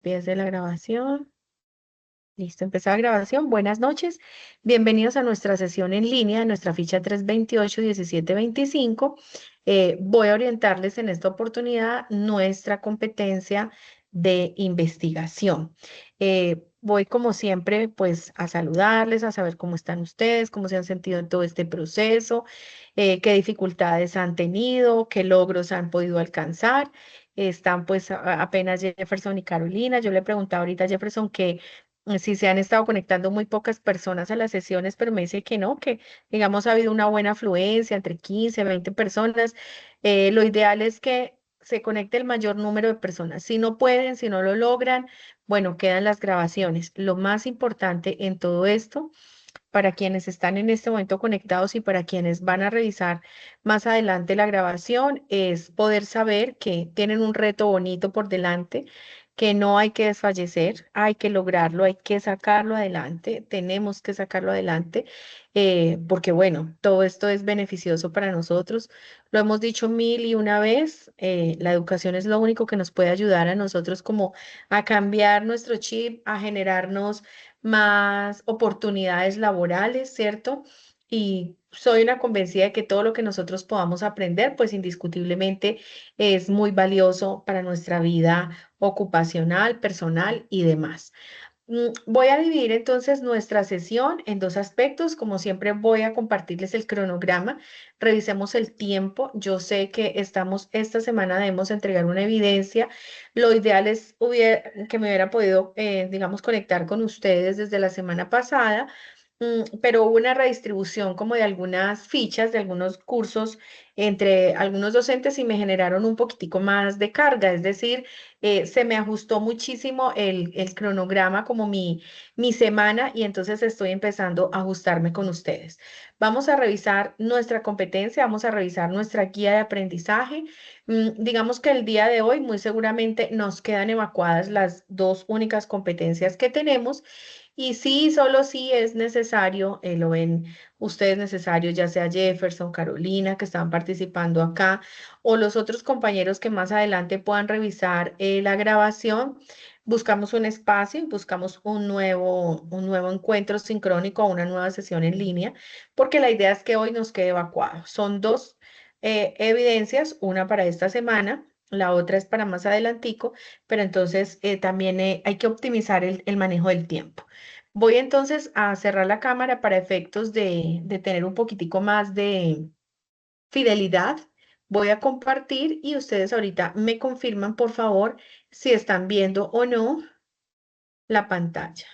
Empiece la grabación. Listo, empezó la grabación. Buenas noches. Bienvenidos a nuestra sesión en línea, nuestra ficha 328-1725. Voy a orientarles en esta oportunidad nuestra competencia de investigación. Voy como siempre pues a saludarles, a saber cómo están ustedes, cómo se han sentido en todo este proceso, qué dificultades han tenido, qué logros han podido alcanzar. Están pues apenas Jefferson y Carolina. Yo le preguntaba ahorita a Jefferson que sí se han estado conectando muy pocas personas a las sesiones, pero me dice que no, que digamos ha habido una buena afluencia entre 15, 20 personas. Lo ideal es que se conecte el mayor número de personas. Si no pueden, si no lo logran, bueno, quedan las grabaciones. Lo más importante en todo esto, para quienes están en este momento conectados y para quienes van a revisar más adelante la grabación, es poder saber que tienen un reto bonito por delante, que no hay que desfallecer, hay que lograrlo, hay que sacarlo adelante, tenemos que sacarlo adelante, porque bueno, todo esto es beneficioso para nosotros. Lo hemos dicho mil y una vez, la educación es lo único que nos puede ayudar a nosotros como a cambiar nuestro chip, a generarnos más oportunidades laborales, ¿cierto? Y soy una convencida de que todo lo que nosotros podamos aprender, pues indiscutiblemente es muy valioso para nuestra vida ocupacional, personal y demás. Voy a dividir entonces nuestra sesión en dos aspectos. Como siempre, voy a compartirles el cronograma. Revisemos el tiempo. Yo sé que esta semana debemos entregar una evidencia. Lo ideal es que me hubiera podido, digamos, conectar con ustedes desde la semana pasada, pero hubo una redistribución como de algunas fichas, de algunos cursos entre algunos docentes y me generaron un poquitico más de carga, es decir, se me ajustó muchísimo el cronograma como mi semana y entonces estoy empezando a ajustarme con ustedes. Vamos a revisar nuestra competencia, vamos a revisar nuestra guía de aprendizaje. Digamos que el día de hoy muy seguramente nos quedan evacuadas las dos únicas competencias que tenemos. Y sí, solo sí es necesario, lo ven ustedes necesario, ya sea Jefferson, Carolina, que están participando acá, o los otros compañeros que más adelante puedan revisar la grabación. Buscamos un espacio, buscamos un nuevo encuentro sincrónico, una nueva sesión en línea, porque la idea es que hoy nos quede evacuado. Son dos evidencias, una para esta semana. La otra es para más adelantico, pero entonces también hay que optimizar el manejo del tiempo. Voy entonces a cerrar la cámara para efectos de tener un poquitico más de fidelidad. Voy a compartir y ustedes ahorita me confirman, por favor, si están viendo o no la pantalla.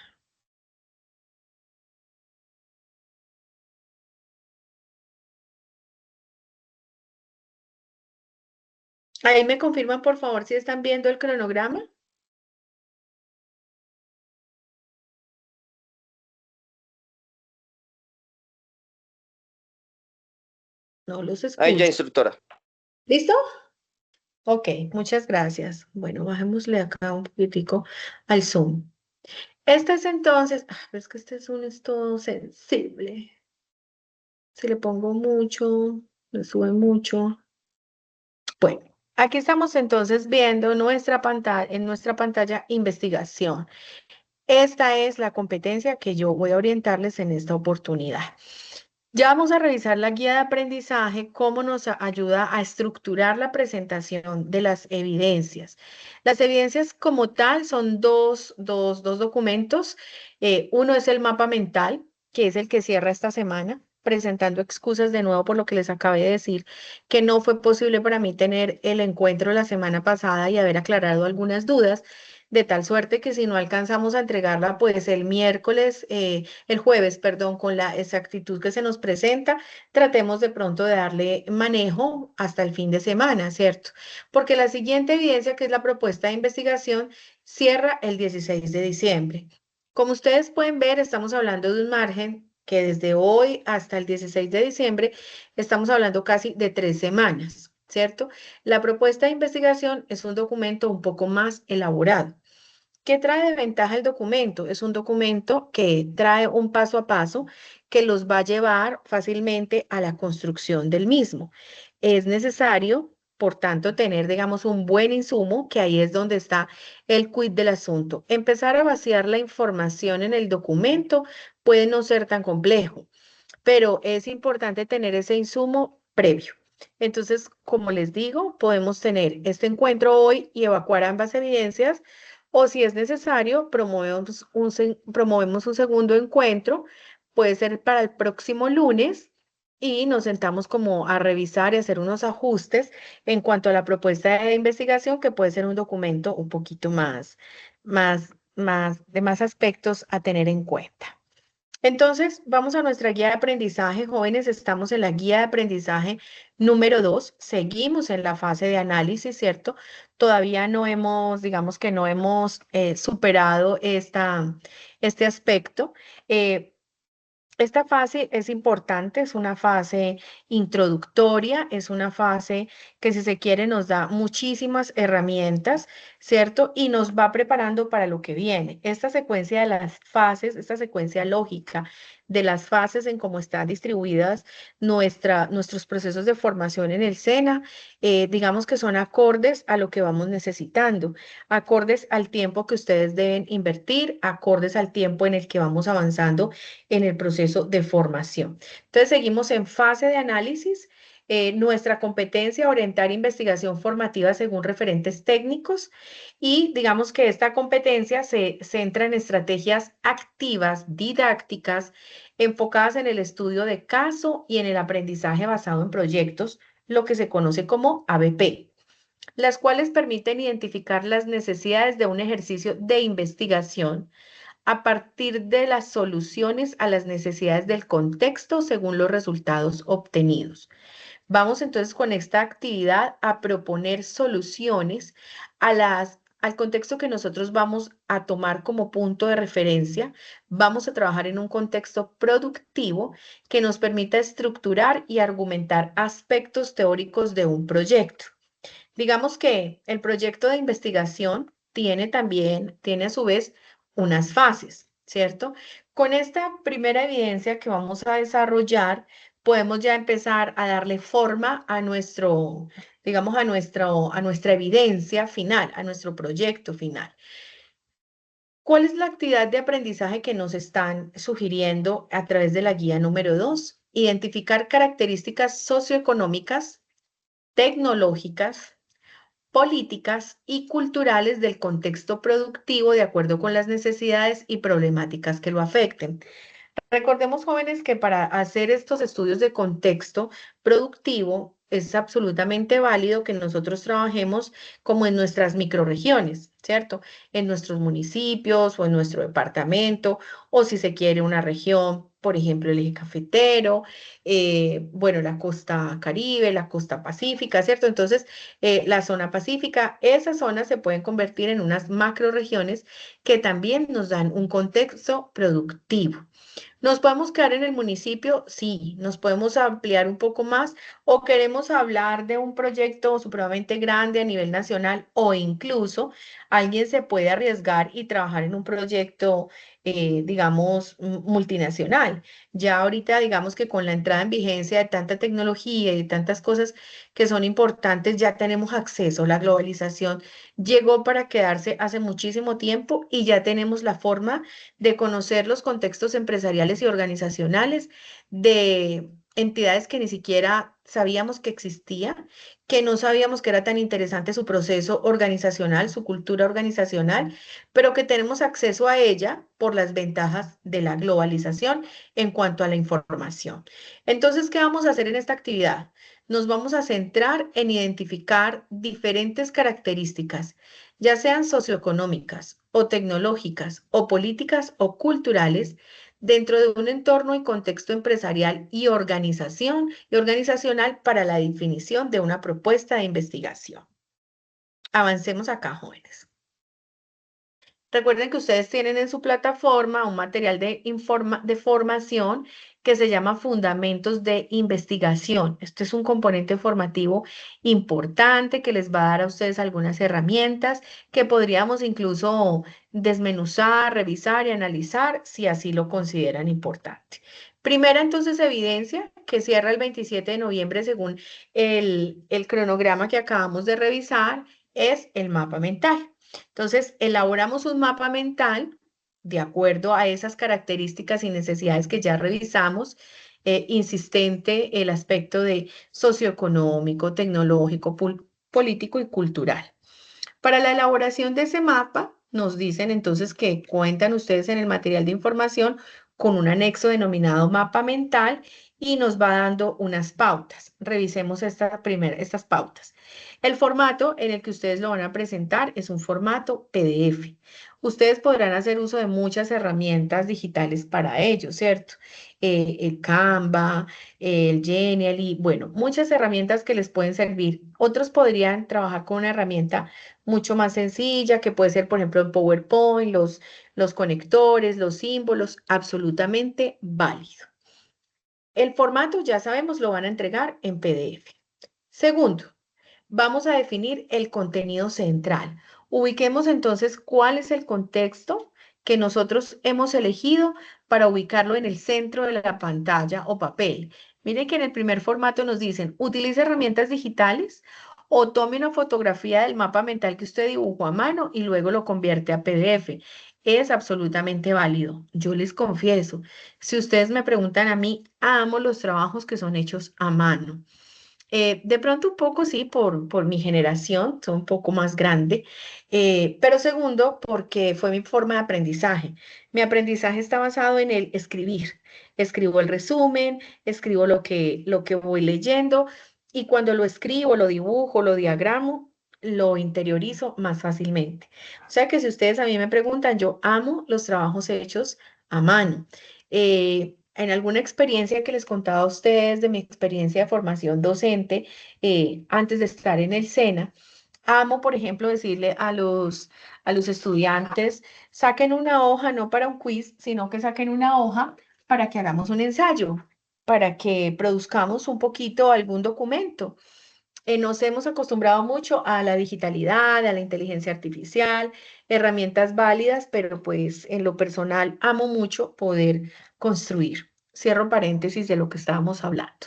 Ahí me confirman, por favor, si están viendo el cronograma. No los Ahí ya, escucho. instructora. ¿Listo? Ok, muchas gracias. Bueno, bajémosle acá un poquitico al Zoom. Este es entonces, es que este Zoom es todo sensible. Si le pongo mucho, le sube mucho. Bueno, aquí estamos entonces viendo nuestra pantalla, en nuestra pantalla investigación. Esta es la competencia que yo voy a orientarles en esta oportunidad. Ya vamos a revisar la guía de aprendizaje, cómo nos ayuda a estructurar la presentación de las evidencias. Las evidencias como tal son dos documentos. Uno es el mapa mental, que es el que cierra esta semana, presentando excusas de nuevo por lo que les acabé de decir, que no fue posible para mí tener el encuentro la semana pasada y haber aclarado algunas dudas, de tal suerte que si no alcanzamos a entregarla, pues el jueves, perdón, con la exactitud que se nos presenta, tratemos de pronto de darle manejo hasta el fin de semana, ¿cierto? Porque la siguiente evidencia, que es la propuesta de investigación, cierra el 16 de diciembre. Como ustedes pueden ver, estamos hablando de un margen que desde hoy hasta el 16 de diciembre estamos hablando casi de 3 semanas, ¿cierto? La propuesta de investigación es un documento un poco más elaborado. ¿Qué trae de ventaja el documento? Es un documento que trae un paso a paso que los va a llevar fácilmente a la construcción del mismo. Es necesario por tanto, tener, digamos, un buen insumo, que ahí es donde está el quid del asunto. Empezar a vaciar la información en el documento puede no ser tan complejo, pero es importante tener ese insumo previo. Entonces, como les digo, podemos tener este encuentro hoy y evacuar ambas evidencias, o si es necesario, promovemos un segundo encuentro, puede ser para el próximo lunes, y nos sentamos como a revisar y hacer unos ajustes en cuanto a la propuesta de investigación, que puede ser un documento un poquito de más aspectos a tener en cuenta. Entonces, vamos a nuestra guía de aprendizaje, jóvenes. Estamos en la guía de aprendizaje número 2. Seguimos en la fase de análisis, ¿cierto? Todavía no hemos, digamos que no hemos superado este aspecto. Eh, esta fase es importante, es una fase introductoria, es una fase que, si se quiere, nos da muchísimas herramientas, ¿cierto? Y nos va preparando para lo que viene. Esta secuencia de las fases, esta secuencia lógica de las fases en cómo están distribuidas nuestros procesos de formación en el SENA, digamos que son acordes a lo que vamos necesitando, acordes al tiempo que ustedes deben invertir, acordes al tiempo en el que vamos avanzando en el proceso de formación. Entonces, seguimos en fase de análisis. Nuestra competencia, orientar investigación formativa según referentes técnicos, y digamos que esta competencia se centra en estrategias activas, didácticas, enfocadas en el estudio de caso y en el aprendizaje basado en proyectos, lo que se conoce como ABP, las cuales permiten identificar las necesidades de un ejercicio de investigación a partir de las soluciones a las necesidades del contexto según los resultados obtenidos. Vamos entonces con esta actividad a proponer soluciones al contexto que nosotros vamos a tomar como punto de referencia. Vamos a trabajar en un contexto productivo que nos permita estructurar y argumentar aspectos teóricos de un proyecto. Digamos que el proyecto de investigación tiene a su vez unas fases, ¿cierto? Con esta primera evidencia que vamos a desarrollar, podemos ya empezar a darle forma a digamos, a nuestra evidencia final, a nuestro proyecto final. ¿Cuál es la actividad de aprendizaje que nos están sugiriendo a través de la guía número 2? Identificar características socioeconómicas, tecnológicas, políticas y culturales del contexto productivo de acuerdo con las necesidades y problemáticas que lo afecten. Recordemos, jóvenes, que para hacer estos estudios de contexto productivo es absolutamente válido que nosotros trabajemos como en nuestras microrregiones, ¿cierto? En nuestros municipios o en nuestro departamento, o si se quiere una región, por ejemplo, el eje cafetero, bueno, la costa Caribe, la costa Pacífica, ¿cierto? Entonces, la zona Pacífica, esas zonas se pueden convertir en unas macrorregiones que también nos dan un contexto productivo. ¿Nos podemos quedar en el municipio? Sí. ¿Nos podemos ampliar un poco más? ¿O queremos hablar de un proyecto supremamente grande a nivel nacional? O incluso alguien se puede arriesgar y trabajar en un proyecto, digamos, multinacional. Ya ahorita, digamos que con la entrada en vigencia de tanta tecnología y de tantas cosas que son importantes, ya tenemos acceso. La globalización llegó para quedarse hace muchísimo tiempo, y ya tenemos la forma de conocer los contextos empresariales y organizacionales de entidades que ni siquiera sabíamos que existía, que no sabíamos que era tan interesante su proceso organizacional, su cultura organizacional, pero que tenemos acceso a ella por las ventajas de la globalización en cuanto a la información. Entonces, ¿qué vamos a hacer en esta actividad? Nos vamos a centrar en identificar diferentes características, ya sean socioeconómicas o tecnológicas o políticas o culturales, dentro de un entorno y contexto empresarial y organizacional, para la definición de una propuesta de investigación. Avancemos acá, jóvenes. Recuerden que ustedes tienen en su plataforma un material de formación que se llama Fundamentos de Investigación. Este es un componente formativo importante que les va a dar a ustedes algunas herramientas que podríamos incluso desmenuzar, revisar y analizar si así lo consideran importante. Primera entonces evidencia que cierra el 27 de noviembre según el cronograma que acabamos de revisar es el mapa mental. Entonces, elaboramos un mapa mental de acuerdo a esas características y necesidades que ya revisamos, insistente el aspecto de socioeconómico, tecnológico, político y cultural. Para la elaboración de ese mapa, nos dicen entonces que cuentan ustedes en el material de información con un anexo denominado mapa mental y nos va dando unas pautas. Revisemos estas pautas. El formato en el que ustedes lo van a presentar es un formato PDF. Ustedes podrán hacer uso de muchas herramientas digitales para ello, ¿cierto? El Canva, el Genially, bueno, muchas herramientas que les pueden servir. Otros podrían trabajar con una herramienta mucho más sencilla, que puede ser, por ejemplo, en PowerPoint, los conectores, los símbolos, absolutamente válido. El formato, ya sabemos, lo van a entregar en PDF. Segundo, vamos a definir el contenido central. Ubiquemos entonces cuál es el contexto que nosotros hemos elegido para ubicarlo en el centro de la pantalla o papel. Miren que en el primer formato nos dicen, utilice herramientas digitales o tome una fotografía del mapa mental que usted dibujó a mano y luego lo convierte a PDF. Es absolutamente válido. Yo les confieso, si ustedes me preguntan a mí, amo los trabajos que son hechos a mano. De pronto un poco sí, por mi generación, soy un poco más grande, pero segundo, porque fue mi forma de aprendizaje. Mi aprendizaje está basado en el escribir. Escribo el resumen, escribo lo que voy leyendo y cuando lo escribo, lo dibujo, lo diagramo, lo interiorizo más fácilmente. O sea que si ustedes a mí me preguntan, yo amo los trabajos hechos a mano. En alguna experiencia que les contaba a ustedes de mi experiencia de formación docente, antes de estar en el SENA, amo, por ejemplo, decirle a los estudiantes, saquen una hoja, no para un quiz, sino que saquen una hoja para que hagamos un ensayo, para que produzcamos un poquito algún documento. Nos hemos acostumbrado mucho a la digitalidad, a la inteligencia artificial, herramientas válidas, pero pues en lo personal amo mucho poder construir. Cierro paréntesis de lo que estábamos hablando.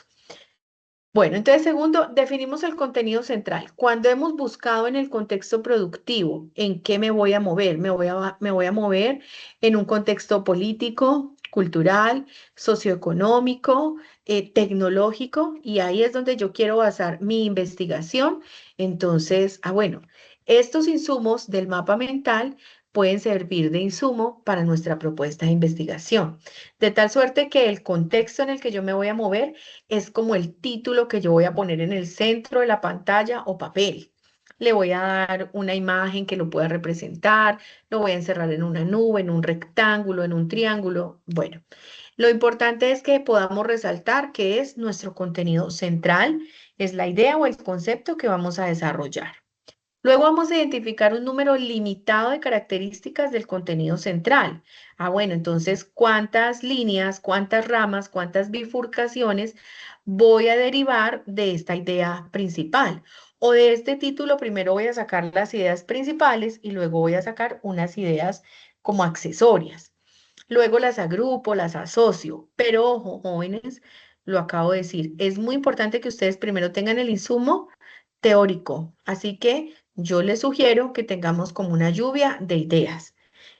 Bueno, entonces, segundo, definimos el contenido central. Cuando hemos buscado en el contexto productivo, ¿en qué me voy a mover? Me voy a mover en un contexto político, cultural, socioeconómico, tecnológico, y ahí es donde yo quiero basar mi investigación. Entonces, bueno, estos insumos del mapa mental pueden servir de insumo para nuestra propuesta de investigación, de tal suerte que el contexto en el que yo me voy a mover es como el título que yo voy a poner en el centro de la pantalla o papel. Le voy a dar una imagen que lo pueda representar, lo voy a encerrar en una nube, en un rectángulo, en un triángulo. Bueno, lo importante es que podamos resaltar que es nuestro contenido central, es la idea o el concepto que vamos a desarrollar. Luego vamos a identificar un número limitado de características del contenido central. Bueno, entonces, ¿cuántas líneas, cuántas ramas, cuántas bifurcaciones voy a derivar de esta idea principal? O de este título, primero voy a sacar las ideas principales y luego voy a sacar unas ideas como accesorias. Luego las agrupo, las asocio. Pero ojo, jóvenes, lo acabo de decir, es muy importante que ustedes primero tengan el insumo teórico. Así que yo les sugiero que tengamos como una lluvia de ideas.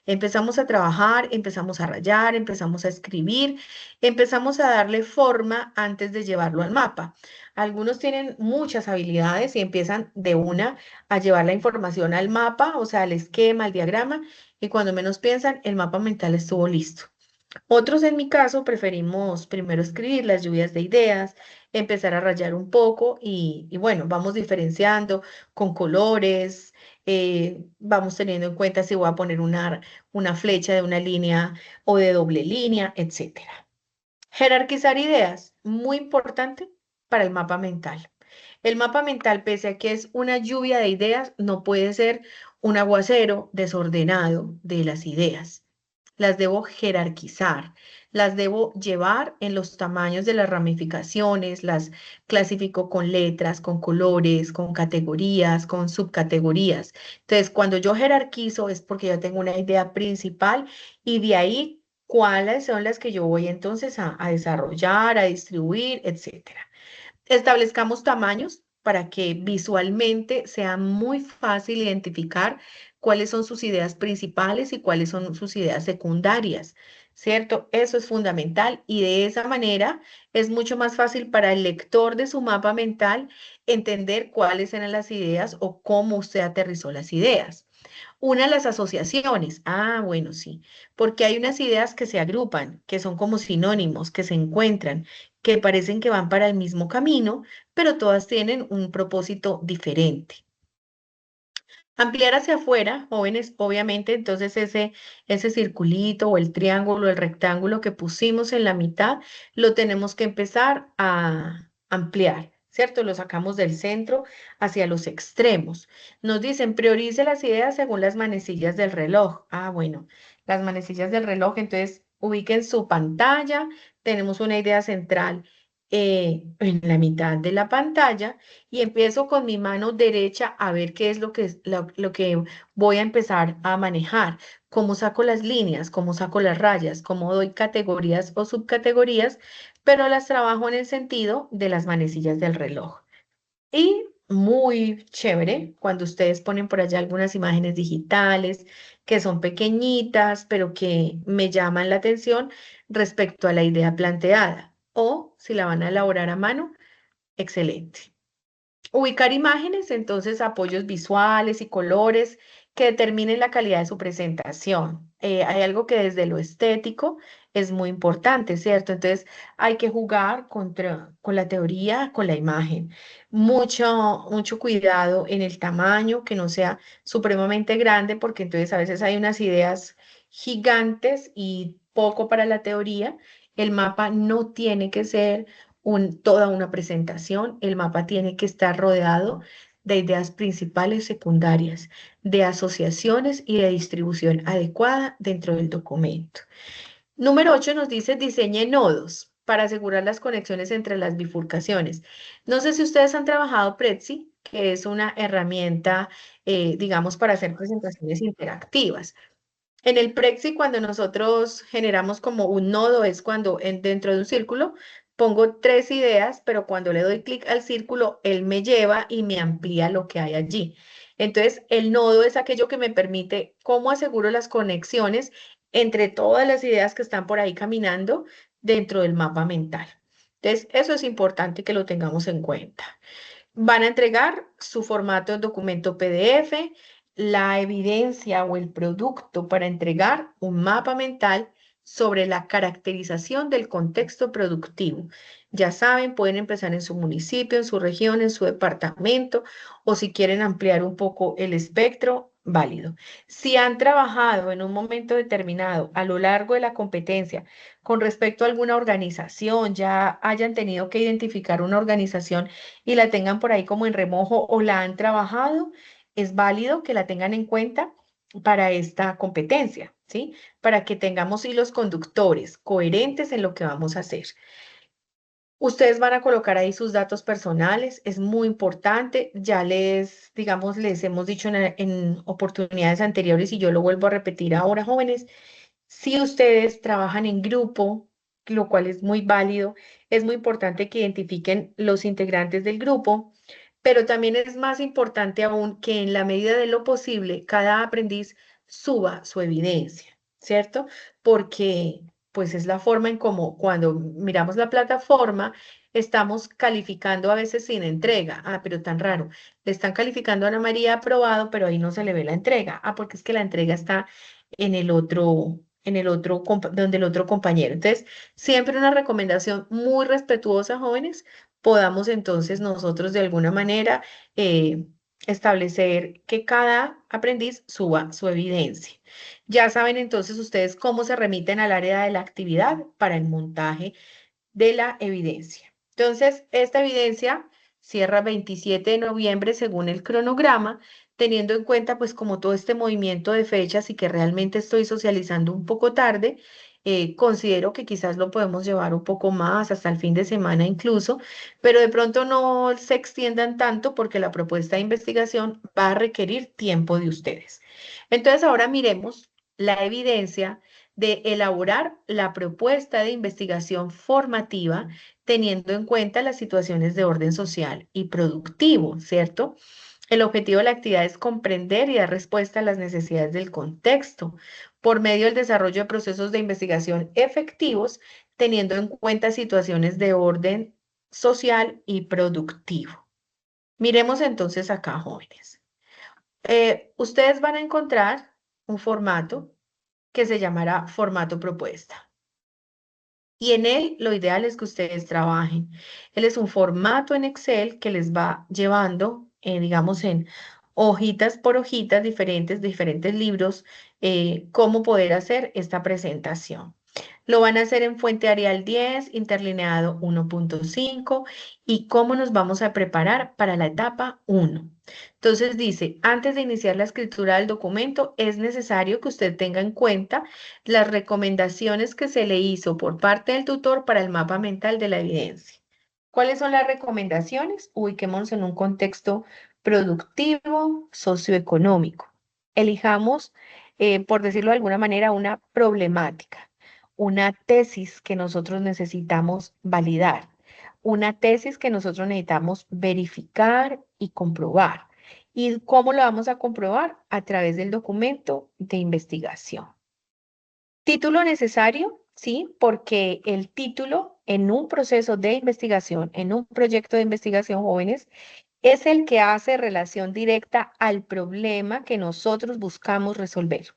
Empezamos a trabajar, empezamos a rayar, empezamos a escribir, empezamos a darle forma antes de llevarlo al mapa. Algunos tienen muchas habilidades y empiezan de una a llevar la información al mapa, o sea, al esquema, al diagrama, y cuando menos piensan, el mapa mental estuvo listo. Otros, en mi caso, preferimos primero escribir las lluvias de ideas, empezar a rayar un poco y bueno, vamos diferenciando con colores, vamos teniendo en cuenta si voy a poner una flecha de una línea o de doble línea, etcétera. Jerarquizar ideas, muy importante para el mapa mental. El mapa mental, pese a que es una lluvia de ideas, no puede ser un aguacero desordenado de las ideas. Las debo jerarquizar, las debo llevar en los tamaños de las ramificaciones, las clasifico con letras, con colores, con categorías, con subcategorías. Entonces, cuando yo jerarquizo es porque yo tengo una idea principal y de ahí cuáles son las que yo voy entonces a desarrollar, a distribuir, etcétera. Establezcamos tamaños para que visualmente sea muy fácil identificar cuáles son sus ideas principales y cuáles son sus ideas secundarias, ¿cierto? Eso es fundamental y de esa manera es mucho más fácil para el lector de su mapa mental entender cuáles eran las ideas o cómo usted aterrizó las ideas. Una, las asociaciones. Ah, bueno, sí, porque hay unas ideas que se agrupan, que son como sinónimos, que se encuentran, que parecen que van para el mismo camino, pero todas tienen un propósito diferente. Ampliar hacia afuera, jóvenes, obviamente, entonces ese circulito o el triángulo, el rectángulo que pusimos en la mitad, lo tenemos que empezar a ampliar, ¿cierto? Lo sacamos del centro hacia los extremos. Nos dicen, priorice las ideas según las manecillas del reloj. Ah, bueno, las manecillas del reloj, entonces ubiquen su pantalla, tenemos una idea central en la mitad de la pantalla y empiezo con mi mano derecha a ver qué es lo que voy a empezar a manejar, cómo saco las líneas, cómo saco las rayas, cómo doy categorías o subcategorías, pero las trabajo en el sentido de las manecillas del reloj. Y muy chévere cuando ustedes ponen por allá algunas imágenes digitales que son pequeñitas, pero que me llaman la atención respecto a la idea planteada. O si la van a elaborar a mano, excelente. Ubicar imágenes, entonces apoyos visuales y colores que determinen la calidad de su presentación. Hay algo que desde lo estético es muy importante, ¿cierto? Entonces hay que jugar con la teoría, con la imagen. Mucho cuidado en el tamaño, que no sea supremamente grande, porque entonces a veces hay unas ideas gigantes y poco para la teoría. El mapa no tiene que ser toda una presentación. El mapa tiene que estar rodeado de ideas principales secundarias, de asociaciones y de distribución adecuada dentro del documento. Número 8 nos dice diseñe nodos para asegurar las conexiones entre las bifurcaciones. No sé si ustedes han trabajado Prezi, que es una herramienta, digamos, para hacer presentaciones interactivas. En el Prexy, cuando nosotros generamos como un nodo, es cuando dentro de un círculo pongo tres ideas, pero cuando le doy clic al círculo, él me lleva y me amplía lo que hay allí. Entonces, el nodo es aquello que me permite cómo aseguro las conexiones entre todas las ideas que están por ahí caminando dentro del mapa mental. Entonces, eso es importante que lo tengamos en cuenta. Van a entregar su formato de documento PDF, la evidencia o el producto para entregar un mapa mental sobre la caracterización del contexto productivo. Ya saben, pueden empezar en su municipio, en su región, en su departamento, o si quieren ampliar un poco el espectro, válido. Si han trabajado en un momento determinado a lo largo de la competencia con respecto a alguna organización, ya hayan tenido que identificar una organización y la tengan por ahí como en remojo o la han trabajado, es válido que la tengan en cuenta para esta competencia, ¿sí? Para que tengamos hilos conductores coherentes en lo que vamos a hacer. Ustedes van a colocar ahí sus datos personales, es muy importante. Ya digamos, les hemos dicho en oportunidades anteriores y yo lo vuelvo a repetir ahora, jóvenes, si ustedes trabajan en grupo, lo cual es muy válido, es muy importante que identifiquen los integrantes del grupo, pero también es más importante aún que en la medida de lo posible cada aprendiz suba su evidencia, ¿cierto? Porque pues es la forma en cómo cuando miramos la plataforma estamos calificando a veces sin entrega. Ah, pero tan raro. Le están calificando a Ana María aprobado, pero ahí no se le ve la entrega. Ah, porque es que la entrega está donde el otro compañero. Entonces, siempre una recomendación muy respetuosa, jóvenes, podamos entonces nosotros de alguna manera eh, establecer que cada aprendiz suba su evidencia. Ya saben entonces ustedes cómo se remiten al área de la actividad para el montaje de la evidencia. Entonces, esta evidencia cierra 27 de noviembre según el cronograma, teniendo en cuenta pues como todo este movimiento de fechas y que realmente estoy socializando un poco tarde, considero que quizás lo podemos llevar un poco más hasta el fin de semana incluso, pero de pronto no se extiendan tanto porque la propuesta de investigación va a requerir tiempo de ustedes. Entonces, ahora miremos la evidencia de elaborar la propuesta de investigación formativa teniendo en cuenta las situaciones de orden social y productivo, ¿cierto? El objetivo de la actividad es comprender y dar respuesta a las necesidades del contexto por medio del desarrollo de procesos de investigación efectivos, teniendo en cuenta situaciones de orden social y productivo. Miremos entonces acá, jóvenes. Ustedes van a encontrar un formato que se llamará formato propuesta. Y en él lo ideal es que ustedes trabajen. Él es un formato en Excel que les va llevando, digamos, en hojitas por hojitas diferentes libros, cómo poder hacer esta presentación. Lo van a hacer en fuente Arial 10, interlineado 1.5 y cómo nos vamos a preparar para la etapa 1. Entonces dice, antes de iniciar la escritura del documento, es necesario que usted tenga en cuenta las recomendaciones que se le hizo por parte del tutor para el mapa mental de la evidencia. ¿Cuáles son las recomendaciones? Ubiquémonos en un contexto productivo, socioeconómico. Elijamos, por decirlo de alguna manera, una problemática, una tesis que nosotros necesitamos validar, una tesis que nosotros necesitamos verificar y comprobar. ¿Y cómo lo vamos a comprobar? A través del documento de investigación. Título necesario, sí, porque el título en un proceso de investigación, en un proyecto de investigación, jóvenes, es el que hace relación directa al problema que nosotros buscamos resolver.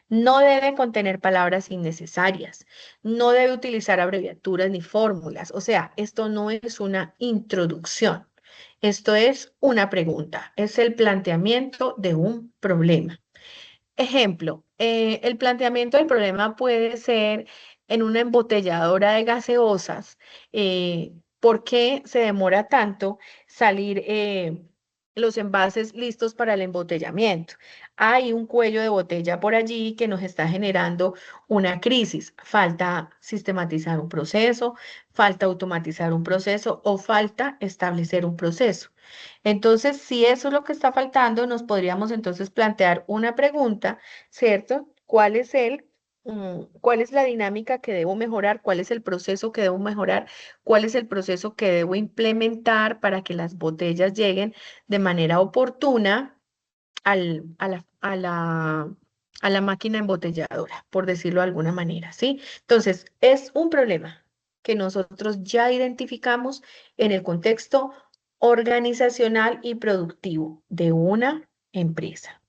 No debe contener palabras innecesarias, no debe utilizar abreviaturas ni fórmulas, o sea, esto no es una introducción, esto es una pregunta, es el planteamiento de un problema. Ejemplo, el planteamiento del problema puede ser en una embotelladora de gaseosas. ¿Por qué se demora tanto salir los envases listos para el embotellamiento? Hay un cuello de botella por allí que nos está generando una crisis. Falta sistematizar un proceso, falta automatizar un proceso o falta establecer un proceso. Entonces, si eso es lo que está faltando, nos podríamos entonces plantear una pregunta, ¿cierto? ¿Cuál es la dinámica que debo mejorar? ¿Cuál es el proceso que debo mejorar? ¿Cuál es el proceso que debo implementar para que las botellas lleguen de manera oportuna a la máquina embotelladora, por decirlo de alguna manera, ¿sí? Entonces, es un problema que nosotros ya identificamos en el contexto organizacional y productivo de una empresa.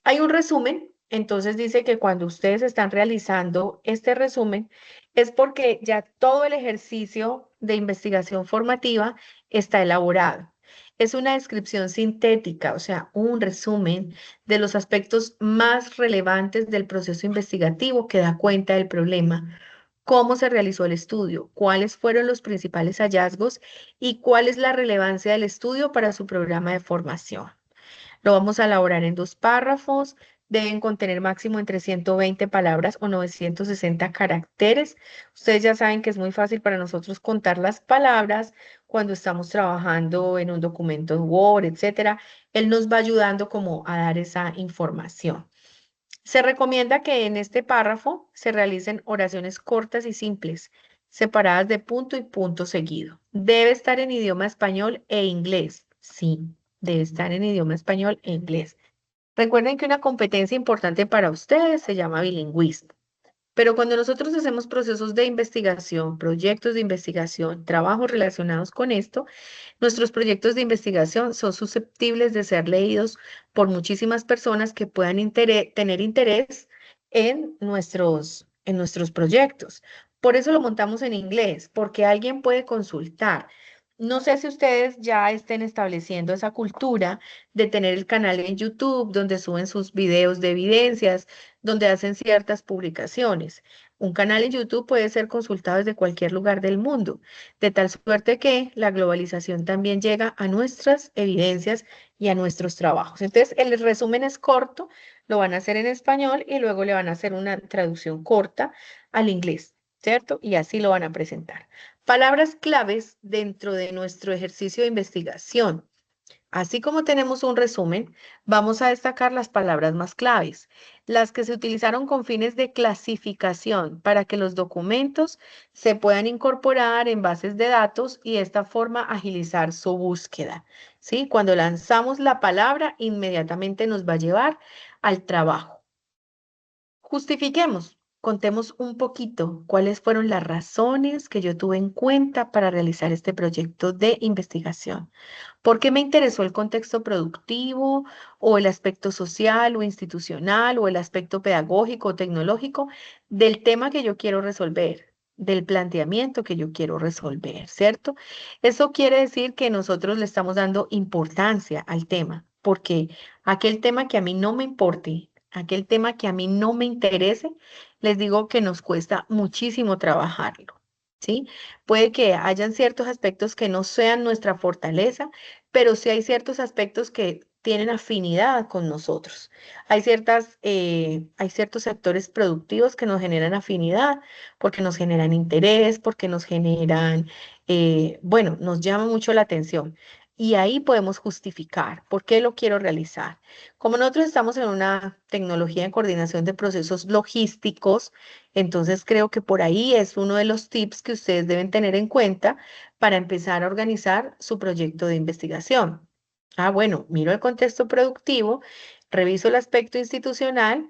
Hay un resumen, entonces dice que cuando ustedes están realizando este resumen es porque ya todo el ejercicio de investigación formativa está elaborado. Es una descripción sintética, o sea, un resumen de los aspectos más relevantes del proceso investigativo que da cuenta del problema, cómo se realizó el estudio, cuáles fueron los principales hallazgos y cuál es la relevancia del estudio para su programa de formación. Lo vamos a elaborar en 2 párrafos. Deben contener máximo entre 120 palabras o 960 caracteres. Ustedes ya saben que es muy fácil para nosotros contar las palabras cuando estamos trabajando en un documento Word, etcétera. Él nos va ayudando como a dar esa información. Se recomienda que en este párrafo se realicen oraciones cortas y simples, separadas de punto y punto seguido. Debe estar en idioma español e inglés. Sí, debe estar en idioma español e inglés. Recuerden que una competencia importante para ustedes se llama bilingüismo. Pero cuando nosotros hacemos procesos de investigación, proyectos de investigación, trabajos relacionados con esto, nuestros proyectos de investigación son susceptibles de ser leídos por muchísimas personas que puedan tener interés en nuestros proyectos. Por eso lo montamos en inglés, porque alguien puede consultar. No sé si ustedes ya estén estableciendo esa cultura de tener el canal en YouTube donde suben sus videos de evidencias, donde hacen ciertas publicaciones. Un canal en YouTube puede ser consultado desde cualquier lugar del mundo, de tal suerte que la globalización también llega a nuestras evidencias y a nuestros trabajos. Entonces, el resumen es corto, lo van a hacer en español y luego le van a hacer una traducción corta al inglés, ¿cierto? Y así lo van a presentar. Palabras claves dentro de nuestro ejercicio de investigación. Así como tenemos un resumen, vamos a destacar las palabras más claves, las que se utilizaron con fines de clasificación para que los documentos se puedan incorporar en bases de datos y de esta forma agilizar su búsqueda. ¿Sí? Cuando lanzamos la palabra, inmediatamente nos va a llevar al trabajo. Justifiquemos, contemos un poquito cuáles fueron las razones que yo tuve en cuenta para realizar este proyecto de investigación. ¿Por qué me interesó el contexto productivo o el aspecto social o institucional o el aspecto pedagógico o tecnológico del tema que yo quiero resolver, del planteamiento que yo quiero resolver, ¿cierto? Eso quiere decir que nosotros le estamos dando importancia al tema, porque aquel tema que a mí no me importe, aquel tema que a mí no me interese, les digo que nos cuesta muchísimo trabajarlo. ¿Sí? Puede que hayan ciertos aspectos que no sean nuestra fortaleza, pero sí hay ciertos aspectos que tienen afinidad con nosotros. Hay ciertos sectores productivos que nos generan afinidad, porque nos generan interés, porque nos generan, bueno, nos llama mucho la atención. Y ahí podemos justificar por qué lo quiero realizar. Como nosotros estamos en una tecnología de coordinación de procesos logísticos, entonces creo que por ahí es uno de los tips que ustedes deben tener en cuenta para empezar a organizar su proyecto de investigación. Bueno, miro el contexto productivo, reviso el aspecto institucional,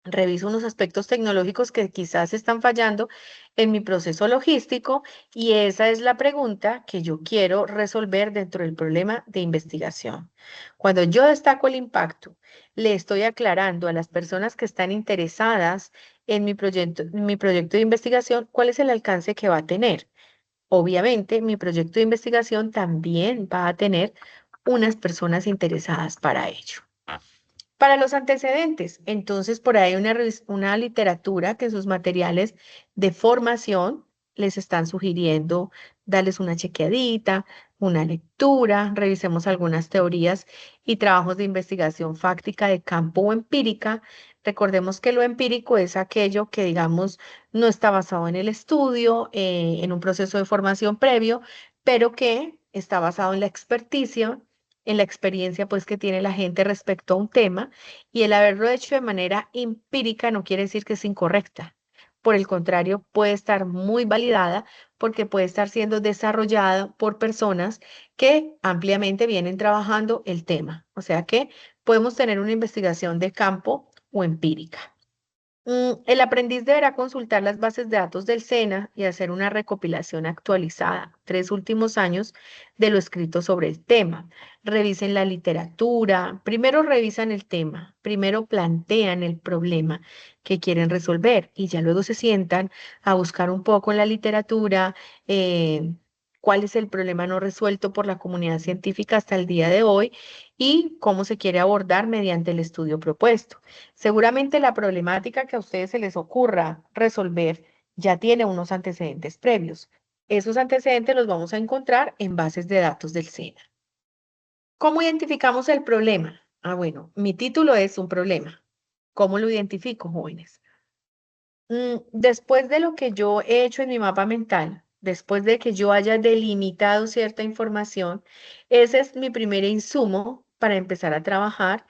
reviso unos aspectos tecnológicos que quizás están fallando en mi proceso logístico y esa es la pregunta que yo quiero resolver dentro del problema de investigación. Cuando yo destaco el impacto, le estoy aclarando a las personas que están interesadas en mi proyecto de investigación cuál es el alcance que va a tener. Obviamente, mi proyecto de investigación también va a tener unas personas interesadas para ello. Para los antecedentes, entonces por ahí hay una literatura que en sus materiales de formación les están sugiriendo darles una chequeadita, una lectura, revisemos algunas teorías y trabajos de investigación fáctica de campo o empírica. Recordemos que lo empírico es aquello que, digamos, no está basado en el estudio, en un proceso de formación previo, pero que está basado en la experticia, en la experiencia pues que tiene la gente respecto a un tema y el haberlo hecho de manera empírica no quiere decir que es incorrecta. Por el contrario, puede estar muy validada porque puede estar siendo desarrollada por personas que ampliamente vienen trabajando el tema. O sea que podemos tener una investigación de campo o empírica. El aprendiz deberá consultar las bases de datos del SENA y hacer una recopilación actualizada, 3 últimos años de lo escrito sobre el tema. Revisen la literatura, primero revisan el tema, primero plantean el problema que quieren resolver y ya luego se sientan a buscar un poco en la literatura cuál es el problema no resuelto por la comunidad científica hasta el día de hoy y cómo se quiere abordar mediante el estudio propuesto. Seguramente la problemática que a ustedes se les ocurra resolver ya tiene unos antecedentes previos. Esos antecedentes los vamos a encontrar en bases de datos del SENA. ¿Cómo identificamos el problema? Bueno, mi título es un problema. ¿Cómo lo identifico, jóvenes? Después de lo que yo he hecho en mi mapa mental, después de que yo haya delimitado cierta información, ese es mi primer insumo para empezar a trabajar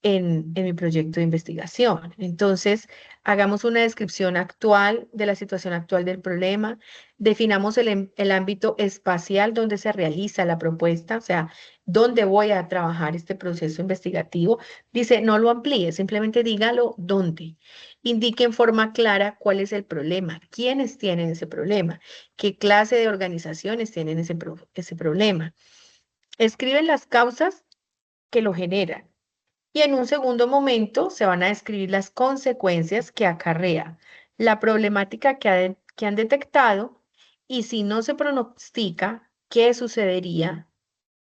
en mi proyecto de investigación. Entonces, hagamos una descripción actual de la situación actual del problema, definamos el ámbito espacial donde se realiza la propuesta, o sea, dónde voy a trabajar este proceso investigativo. Dice, no lo amplíe, simplemente dígalo dónde. Indique en forma clara cuál es el problema, quiénes tienen ese problema, qué clase de organizaciones tienen ese problema. Escriben las causas que lo generan y en un segundo momento se van a describir las consecuencias que acarrea la problemática que han detectado y si no se pronostica, ¿qué sucedería?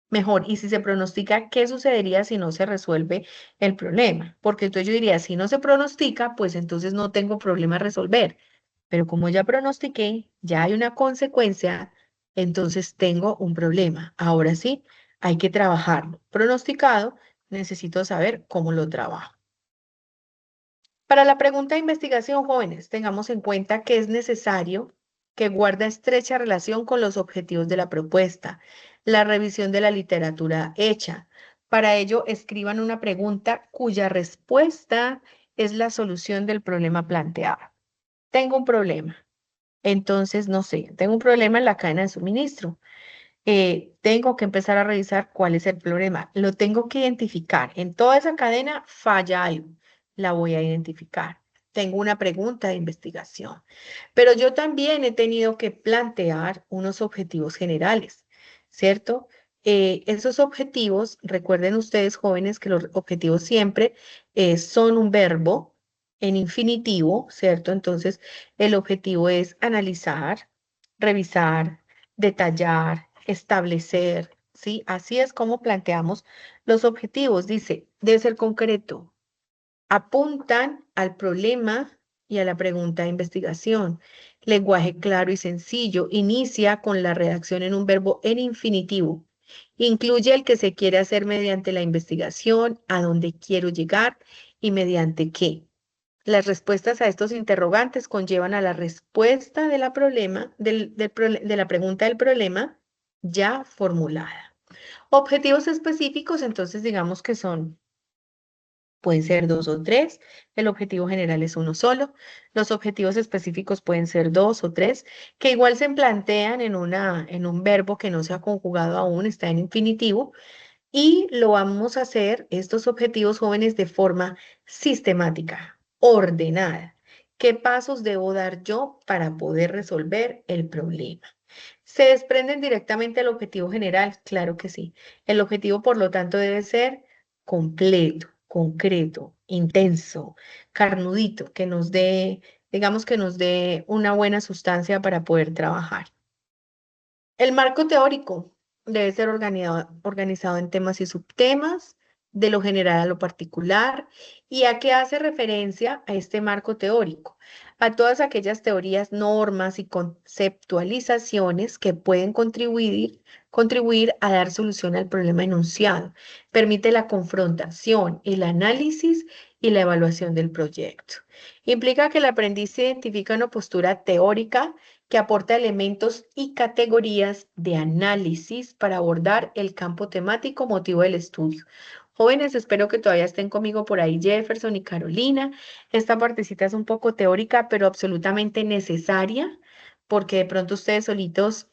Mejor, y si se pronostica, ¿qué sucedería si no se resuelve el problema? Porque entonces yo diría, si no se pronostica, pues entonces no tengo problema a resolver. Pero como ya pronostiqué, ya hay una consecuencia, entonces tengo un problema. Ahora sí, hay que trabajarlo. Pronosticado, necesito saber cómo lo trabajo. Para la pregunta de investigación, jóvenes, tengamos en cuenta que es necesario que guarda estrecha relación con los objetivos de la propuesta. la revisión de la literatura hecha. Para ello, escriban una pregunta cuya respuesta es la solución del problema planteado. Tengo un problema. Entonces, no sé, tengo un problema en la cadena de suministro. Tengo que empezar a revisar cuál es el problema. Lo tengo que identificar. En toda esa cadena falla algo. La voy a identificar. Tengo una pregunta de investigación. Pero yo también he tenido que plantear unos objetivos generales, ¿cierto? Esos objetivos, recuerden ustedes jóvenes que los objetivos siempre son un verbo en infinitivo, ¿cierto? Entonces, el objetivo es analizar, revisar, detallar, establecer, ¿sí? Así es como planteamos los objetivos. Dice, debe ser concreto. Apuntan al problema y a la pregunta de investigación. Lenguaje claro y sencillo. Inicia con la redacción en un verbo en infinitivo. Incluye el que se quiere hacer mediante la investigación, a dónde quiero llegar y mediante qué. Las respuestas a estos interrogantes conllevan a la respuesta de la, problema, de la pregunta del problema ya formulada. Objetivos específicos, entonces digamos que son, pueden ser dos o tres. El objetivo general es uno solo. Los objetivos específicos pueden ser dos o tres, que igual se plantean en un verbo que no se ha conjugado aún, está en infinitivo. Y lo vamos a hacer, estos objetivos jóvenes, de forma sistemática, ordenada. ¿Qué pasos debo dar yo para poder resolver el problema? ¿Se desprenden directamente del objetivo general? Claro que sí. El objetivo, por lo tanto, debe ser completo, concreto, intenso, carnudito, que nos dé, digamos que nos dé una buena sustancia para poder trabajar. El marco teórico debe ser organizado en temas y subtemas, de lo general a lo particular. ¿Y a qué hace referencia a este marco teórico? A todas aquellas teorías, normas y conceptualizaciones que pueden contribuir a dar solución al problema enunciado. Permite la confrontación, el análisis y la evaluación del proyecto. Implica que el aprendiz identifica una postura teórica que aporta elementos y categorías de análisis para abordar el campo temático motivo del estudio. Jóvenes, espero que todavía estén conmigo por ahí, Jefferson y Carolina. Esta partecita es un poco teórica, pero absolutamente necesaria, porque de pronto ustedes solitos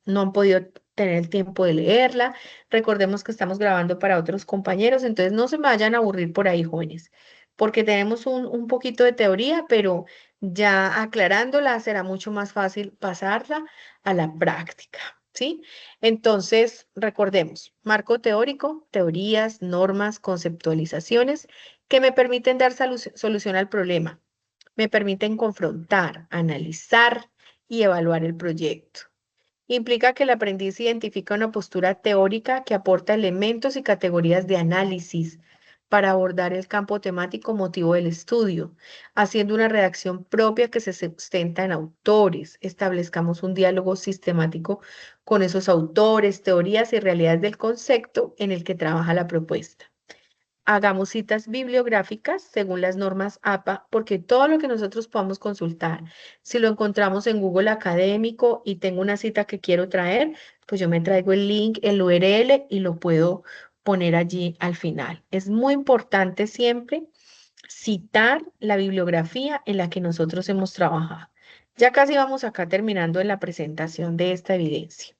no han podido tener el tiempo de leerla. Recordemos que estamos grabando para otros compañeros, entonces no se me vayan a aburrir por ahí, jóvenes, porque tenemos un poquito de teoría, pero ya aclarándola será mucho más fácil pasarla a la práctica, ¿sí? Entonces, recordemos, marco teórico, teorías, normas, conceptualizaciones que me permiten dar solución al problema, me permiten confrontar, analizar y evaluar el proyecto. Implica que el aprendiz identifica una postura teórica que aporta elementos y categorías de análisis para abordar el campo temático motivo del estudio, haciendo una redacción propia que se sustenta en autores. Establezcamos un diálogo sistemático con esos autores, teorías y realidades del concepto en el que trabaja la propuesta. Hagamos citas bibliográficas según las normas APA, porque todo lo que nosotros podamos consultar, si lo encontramos en Google Académico y tengo una cita que quiero traer, pues yo me traigo el link, el URL y lo puedo poner allí al final. Es muy importante siempre citar la bibliografía en la que nosotros hemos trabajado. Ya casi vamos acá terminando en la presentación de esta evidencia.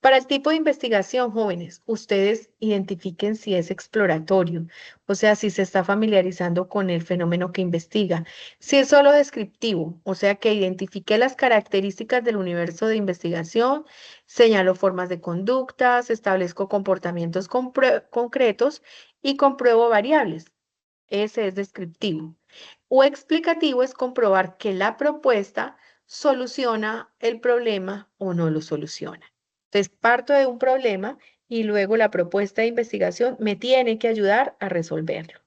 Para el tipo de investigación, jóvenes, ustedes identifiquen si es exploratorio, o sea, si se está familiarizando con el fenómeno que investiga, si es solo descriptivo, o sea, que identifique las características del universo de investigación, señalo formas de conductas, establezco comportamientos concretos y compruebo variables. Ese es descriptivo. O explicativo es comprobar que la propuesta soluciona el problema o no lo soluciona. Entonces, parto de un problema y luego la propuesta de investigación me tiene que ayudar a resolverlo.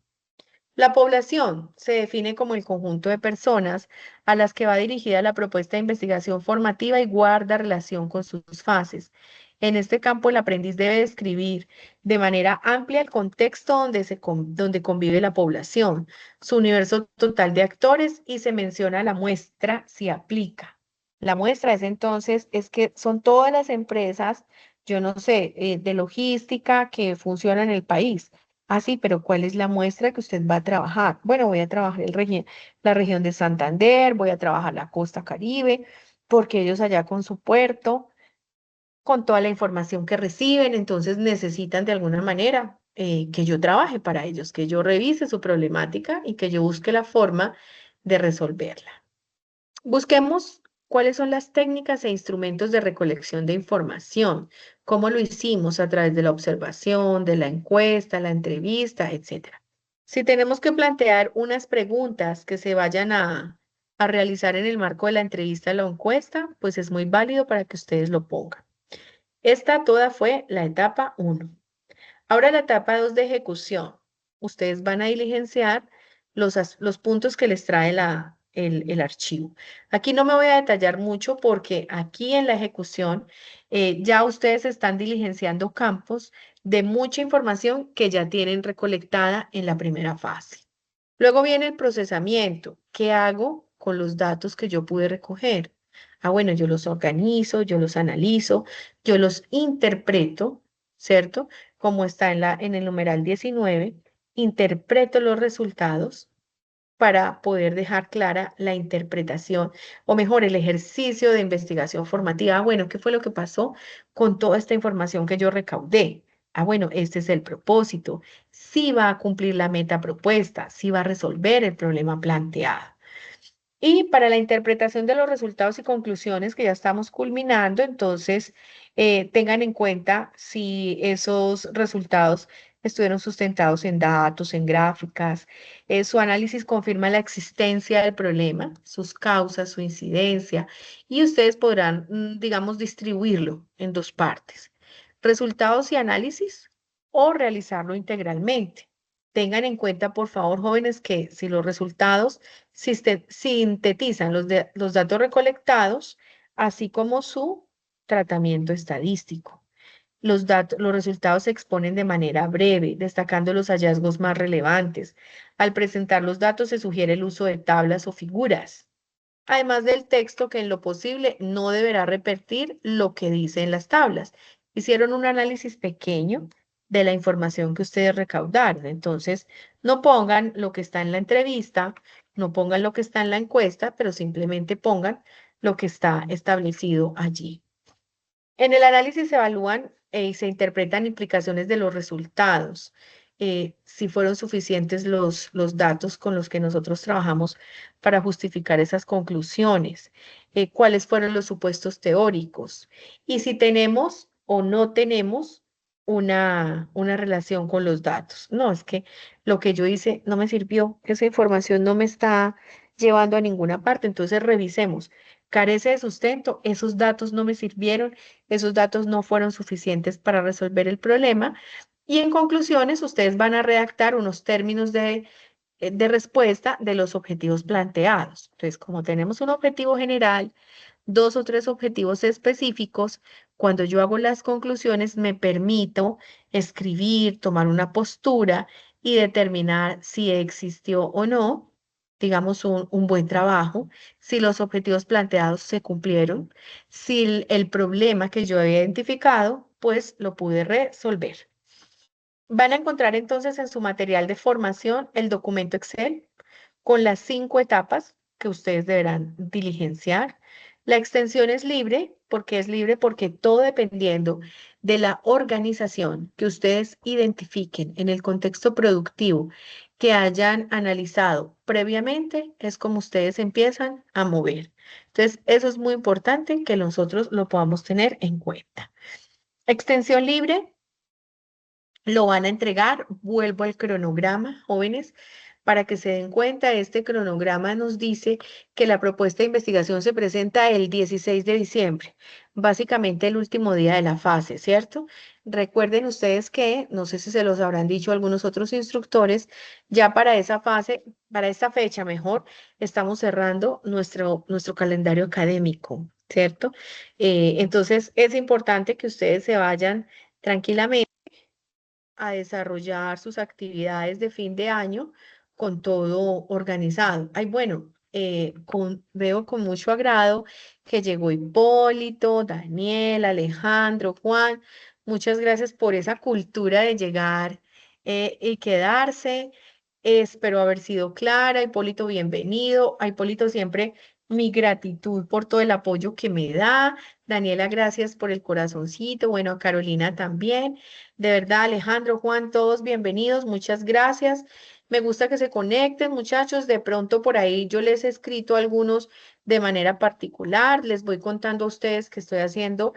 La población se define como el conjunto de personas a las que va dirigida la propuesta de investigación formativa y guarda relación con sus fases. En este campo, el aprendiz debe describir de manera amplia el contexto donde convive la población, su universo total de actores y se menciona la muestra si aplica. La muestra es entonces, es que son todas las empresas, yo no sé, de logística que funciona en el país. Ah, sí, pero ¿cuál es la muestra que usted va a trabajar? Bueno, voy a trabajar la región de Santander, voy a trabajar la costa Caribe, porque ellos allá con su puerto, con toda la información que reciben, entonces necesitan de alguna manera que yo trabaje para ellos, que yo revise su problemática y que yo busque la forma de resolverla. Busquemos cuáles son las técnicas e instrumentos de recolección de información, cómo lo hicimos a través de la observación, de la encuesta, la entrevista, etcétera. Si tenemos que plantear unas preguntas que se vayan a realizar en el marco de la entrevista o la encuesta, pues es muy válido para que ustedes lo pongan. Esta toda fue la etapa uno. Ahora la etapa 2 de ejecución. Ustedes van a diligenciar los puntos que les trae el archivo. Aquí no me voy a detallar mucho porque aquí en la ejecución ya ustedes están diligenciando campos de mucha información que ya tienen recolectada en la primera fase. Luego viene el procesamiento. ¿Qué hago con los datos que yo pude recoger? Ah, bueno, yo los organizo, yo los analizo, yo los interpreto, ¿cierto? Como está en el numeral 19, interpreto los resultados para poder dejar clara la interpretación, o mejor, el ejercicio de investigación formativa. Ah, bueno, ¿qué fue lo que pasó con toda esta información que yo recaudé? Ah, bueno, este es el propósito. Sí va a cumplir la meta propuesta, sí va a resolver el problema planteado. Y para la interpretación de los resultados y conclusiones que ya estamos culminando, entonces tengan en cuenta si esos resultados estuvieron sustentados en datos, en gráficas, su análisis confirma la existencia del problema, sus causas, su incidencia, y ustedes podrán, digamos, distribuirlo en dos partes, resultados y análisis o realizarlo integralmente. Tengan en cuenta, por favor, jóvenes, que si los resultados sintetizan los datos recolectados, así como su tratamiento estadístico. Los resultados se exponen de manera breve, destacando los hallazgos más relevantes. Al presentar los datos se sugiere el uso de tablas o figuras, además del texto que en lo posible no deberá repetir lo que dice en las tablas. Hicieron un análisis pequeño de la información que ustedes recaudaron. Entonces, no pongan lo que está en la entrevista, no pongan lo que está en la encuesta, pero simplemente pongan lo que está establecido allí. En el análisis se evalúan y se interpretan implicaciones de los resultados, si fueron suficientes los datos con los que nosotros trabajamos para justificar esas conclusiones, cuáles fueron los supuestos teóricos y si tenemos o no tenemos una relación con los datos. No, es que lo que yo hice no me sirvió, esa información no me está llevando a ninguna parte, entonces revisemos. Carece de sustento, esos datos no me sirvieron, esos datos no fueron suficientes para resolver el problema. Y en conclusiones, ustedes van a redactar unos términos de respuesta de los objetivos planteados. Entonces, como tenemos un objetivo general, dos o tres objetivos específicos, cuando yo hago las conclusiones me permito escribir, tomar una postura y determinar si existió o no, digamos, un buen trabajo, si los objetivos planteados se cumplieron, si el problema que yo había identificado, pues lo pude resolver. Van a encontrar entonces en su material de formación el documento Excel con las 5 etapas que ustedes deberán diligenciar. La extensión es libre porque todo dependiendo de la organización que ustedes identifiquen en el contexto productivo que hayan analizado previamente, es como ustedes empiezan a mover. Entonces, eso es muy importante que nosotros lo podamos tener en cuenta. Extensión libre lo van a entregar. Vuelvo al cronograma, jóvenes, para que se den cuenta. Este cronograma nos dice que la propuesta de investigación se presenta el 16 de diciembre, básicamente el último día de la fase, ¿cierto? Recuerden ustedes que, no sé si se los habrán dicho algunos otros instructores, ya para esa fase, para esta fecha mejor, estamos cerrando nuestro calendario académico, ¿cierto? Entonces, es importante que ustedes se vayan tranquilamente a desarrollar sus actividades de fin de año con todo organizado. Ay, bueno, veo con mucho agrado que llegó Hipólito, Daniel, Alejandro, Juan. Muchas gracias por esa cultura de llegar y quedarse. Espero haber sido clara. Hipólito, bienvenido. A Hipólito, siempre mi gratitud por todo el apoyo que me da. Daniela, gracias por el corazoncito. Bueno, a Carolina también. De verdad, Alejandro, Juan, todos bienvenidos. Muchas gracias. Me gusta que se conecten, muchachos. De pronto por ahí yo les he escrito a algunos de manera particular. Les voy contando a ustedes que estoy haciendo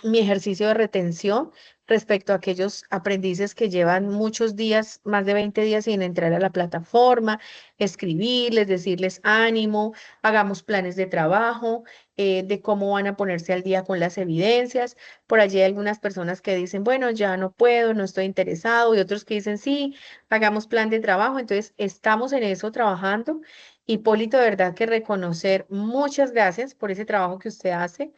mi ejercicio de retención respecto a aquellos aprendices que llevan muchos días, más de 20 días sin entrar a la plataforma, escribirles, decirles ánimo, hagamos planes de trabajo, de cómo van a ponerse al día con las evidencias. Por allí hay algunas personas que dicen, bueno, ya no puedo, no estoy interesado, y otros que dicen, sí, hagamos plan de trabajo. Entonces, estamos en eso trabajando. Hipólito, de verdad que reconocer, muchas gracias por ese trabajo que usted hace.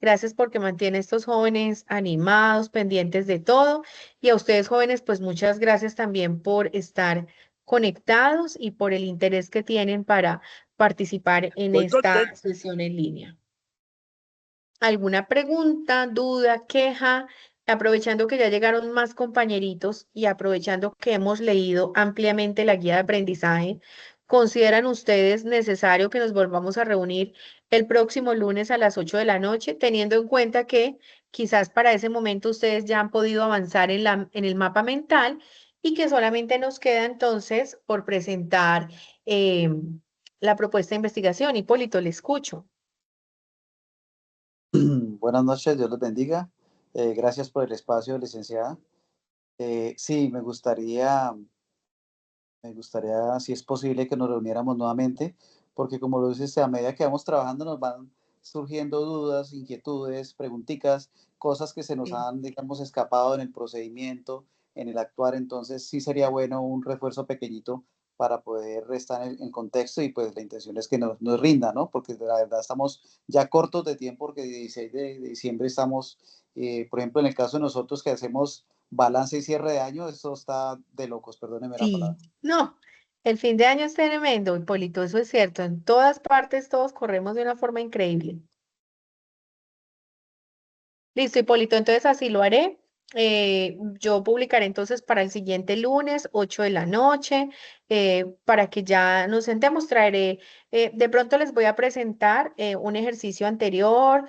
Gracias porque mantiene a estos jóvenes animados, pendientes de todo. Y a ustedes jóvenes, pues muchas gracias también por estar conectados y por el interés que tienen para participar en Muy esta contento. sesión en línea. ¿Alguna pregunta, duda, queja? Aprovechando que ya llegaron más compañeritos y aprovechando que hemos leído ampliamente la guía de aprendizaje, ¿consideran ustedes necesario que nos volvamos a reunir el próximo lunes a las 8 de la noche, teniendo en cuenta que quizás para ese momento ustedes ya han podido avanzar en el mapa mental y que solamente nos queda entonces por presentar la propuesta de investigación? Hipólito, le escucho. Buenas noches, Dios los bendiga. Gracias por el espacio, licenciada. Sí, si es posible, que nos reuniéramos nuevamente, porque como lo dice usted, a medida que vamos trabajando nos van surgiendo dudas, inquietudes, preguntitas, cosas que se nos Sí. han, digamos, escapado en el procedimiento, en el actuar. Entonces sí sería bueno un refuerzo pequeñito para poder estar en contexto, y pues la intención es que nos rinda, ¿no? Porque la verdad estamos ya cortos de tiempo, porque el 16 de diciembre estamos, por ejemplo, en el caso de nosotros que hacemos balance y cierre de año, eso está de locos, perdóneme la Sí, palabra. no, el fin de año es tremendo, Hipólito, eso es cierto. En todas partes todos corremos de una forma increíble. Listo, Hipólito, entonces así lo haré. Yo publicaré entonces para el siguiente lunes, 8 de la noche, para que ya nos sentemos. Traeré, de pronto les voy a presentar un ejercicio anterior,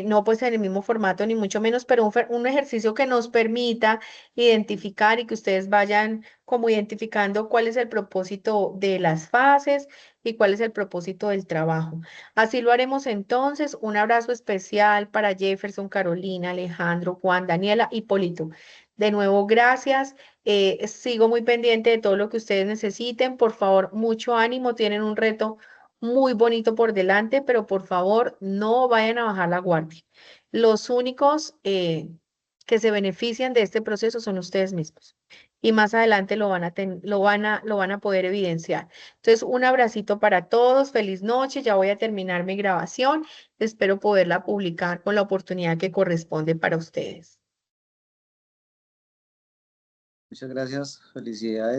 no pues en el mismo formato ni mucho menos, pero un ejercicio que nos permita identificar y que ustedes vayan como identificando cuál es el propósito de las fases y cuál es el propósito del trabajo. Así lo haremos entonces. Un abrazo especial para Jefferson, Carolina, Alejandro, Juan, Daniela, Hipólito. De nuevo, gracias. Sigo muy pendiente de todo lo que ustedes necesiten. Por favor, mucho ánimo. Tienen un reto muy bonito por delante, pero por favor, no vayan a bajar la guardia. Los únicos que se benefician de este proceso son ustedes mismos. Y más adelante lo van a poder evidenciar. Entonces, un abracito para todos, feliz noche, ya voy a terminar mi grabación, espero poderla publicar con la oportunidad que corresponde para ustedes. Muchas gracias, felicidades.